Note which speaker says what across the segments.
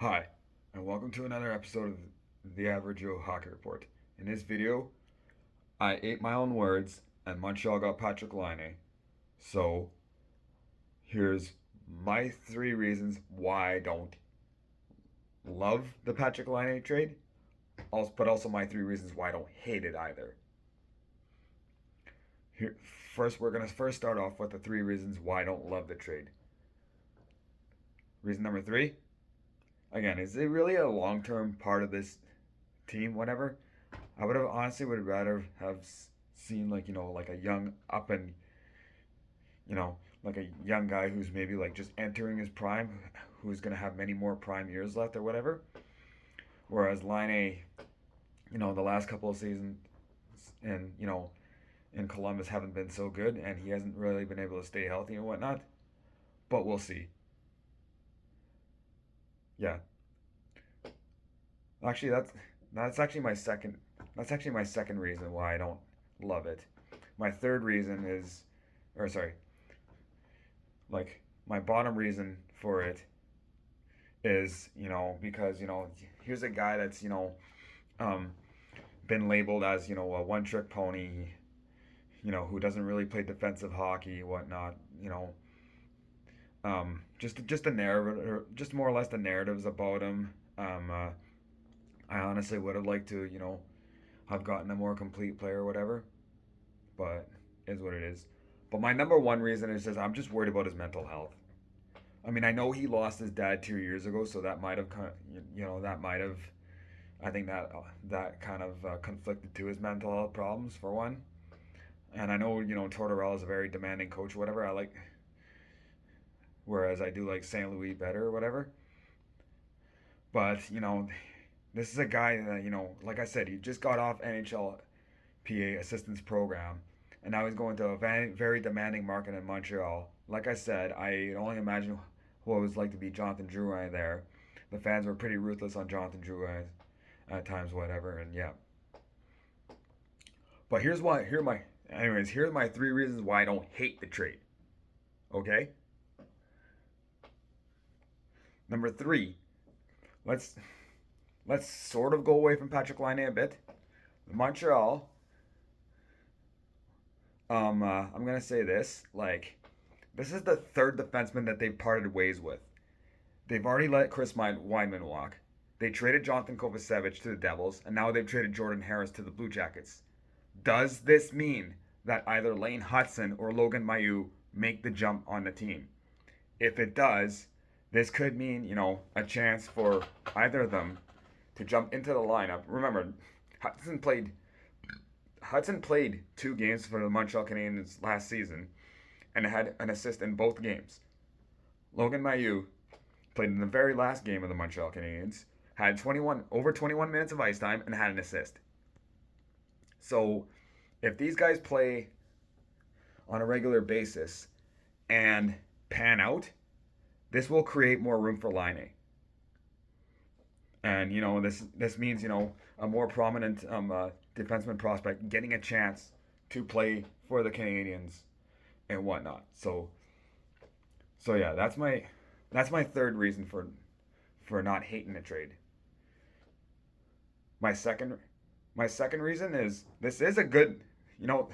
Speaker 1: Hi, and welcome to another episode of the Average Joe Hockey Report. In this video, I ate my own words, and Montreal got Patrick Laine. So, here's my three reasons why I don't love the Patrick Laine trade, but also my three reasons why I don't hate it either. Here, we're gonna start off with the three reasons why I don't love the trade. Reason number three, again, is it really a long-term part of this team? Whatever. I would rather have seen like a young up and you know like a young guy who's maybe like just entering his prime, who's gonna have many more prime years left or whatever. Whereas Line A, the last couple of seasons and in Columbus haven't been so good, and he hasn't really been able to stay healthy and whatnot. But we'll see. Yeah, actually that's actually my second reason why I don't love it. My third reason is, or sorry, like my bottom reason for it is, because, here's a guy that's, um, been labeled as, a one trick pony, who doesn't really play defensive hockey, whatnot, just the narrative, just more or less the narratives about him. I honestly would have liked to, have gotten a more complete player or whatever, but is what it is. But my number one reason is just I'm just worried about his mental health. I mean, I know he lost his dad 2 years ago, so that might have, that might have, I think that kind of conflicted to his mental health problems for one. And I know, Tortorella is a very demanding coach, or whatever. Whereas I do like St. Louis better, or whatever. But this is a guy that like I said, he just got off NHL PA assistance program, and now he's going to a very demanding market in Montreal. Like I said, I only imagine what it was like to be Jonathan Drouin there. The fans were pretty ruthless on Jonathan Drouin at times, whatever, and yeah. But here's my three reasons why I don't hate the trade. Okay, number three, let's let's sort of go away from Patrick Laine a bit. Montreal, I'm gonna say this, like, this is the third defenseman that they've parted ways with. They've already let Chris Wideman walk. They traded Jonathan Kovacevic to the Devils, and now they've traded Jordan Harris to the Blue Jackets. Does this mean that either Lane Hutson or Logan Mailloux make the jump on the team? If it does, this could mean, a chance for either of them to jump into the lineup. Remember, Hudson played Hudson played 2 games for the Montreal Canadiens last season and had an assist in both games. Logan Mailloux played in the very last game of the Montreal Canadiens, had over 21 minutes of ice time, and had an assist. So, if these guys play on a regular basis and pan out, this will create more room for Laine. And this means a more prominent defenseman prospect getting a chance to play for the Canadiens and whatnot. So yeah, that's my third reason for not hating the trade. My second my second reason is you know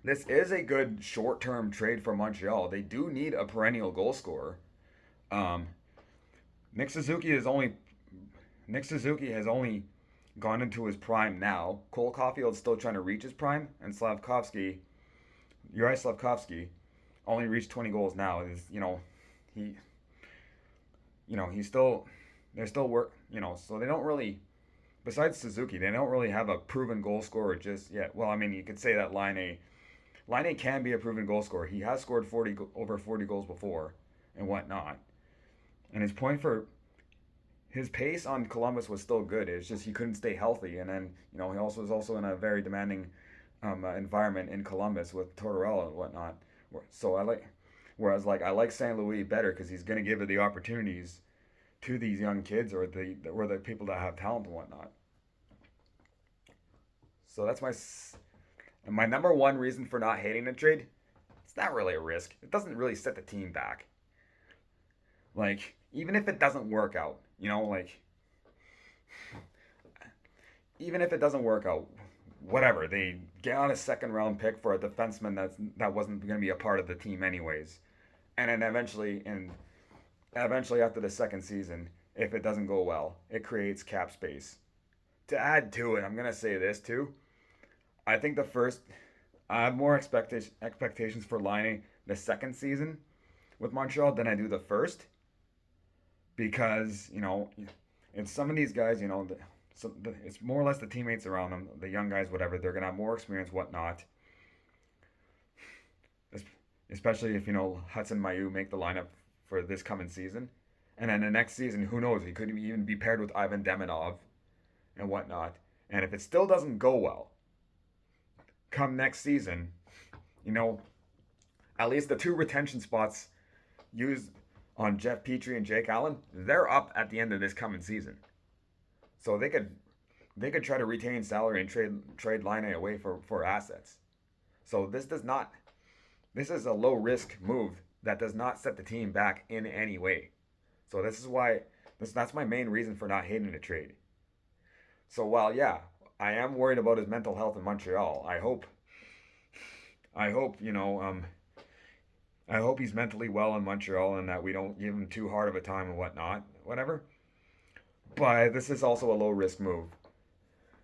Speaker 1: this is a good short term trade for Montreal. They do need a perennial goal scorer. Um, Nick Suzuki is only Nick Suzuki has only gone into his prime now. Cole Caulfield's still trying to reach his prime, and Uri Slavkovsky, only reached 20 goals now. He, he's still, they're still so they don't really, besides Suzuki, they don't really have a proven goal scorer just yet. Well, I mean, you could say that Line A can be a proven goal scorer. He has scored over 40 goals before and whatnot. And his pace on Columbus was still good. It's just he couldn't stay healthy, and then he also was also in a very demanding environment in Columbus with Tortorella and whatnot. So I like St. Louis better because he's going to give it the opportunities to these young kids or the people that have talent and whatnot. So that's my number one reason for not hating the trade. It's not really a risk. It doesn't really set the team back. Like, even if it doesn't work out, even if it doesn't work out, whatever. They get on a second round pick for a defenseman that wasn't going to be a part of the team anyways. And then eventually after the second season, if it doesn't go well, it creates cap space. To add to it, I'm going to say this too. I think I have more expectations for Laine the second season with Montreal than I do the first, because it's some of these guys, it's more or less the teammates around them, the young guys, whatever. They're gonna have more experience, whatnot. Especially if Hudson Mayu make the lineup for this coming season, and then the next season, who knows? He could even be paired with Ivan Demonov and whatnot. And if it still doesn't go well, come next season, you know, at least the two retention spots used on Jeff Petrie and Jake Allen, they're up at the end of this coming season. So they could try to retain salary and trade Laine away for assets. So this is a low risk move that does not set the team back in any way. So that's my main reason for not hating the trade. So while yeah, I am worried about his mental health in Montreal, I hope I hope he's mentally well in Montreal and that we don't give him too hard of a time and whatnot, whatever. But this is also a low risk move.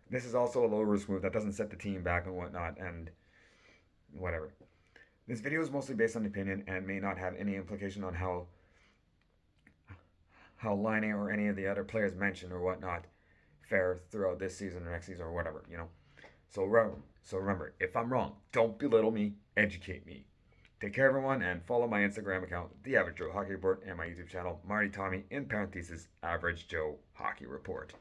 Speaker 1: This is also a low risk move that doesn't set the team back and whatnot and whatever. This video is mostly based on opinion and may not have any implication on how Laine or any of the other players mentioned or whatnot fare throughout this season or next season or whatever. So remember, if I'm wrong, don't belittle me, educate me. Take care, everyone, and follow my Instagram account, The Average Joe Hockey Report, and my YouTube channel, Marty Tommy, in parentheses, Average Joe Hockey Report.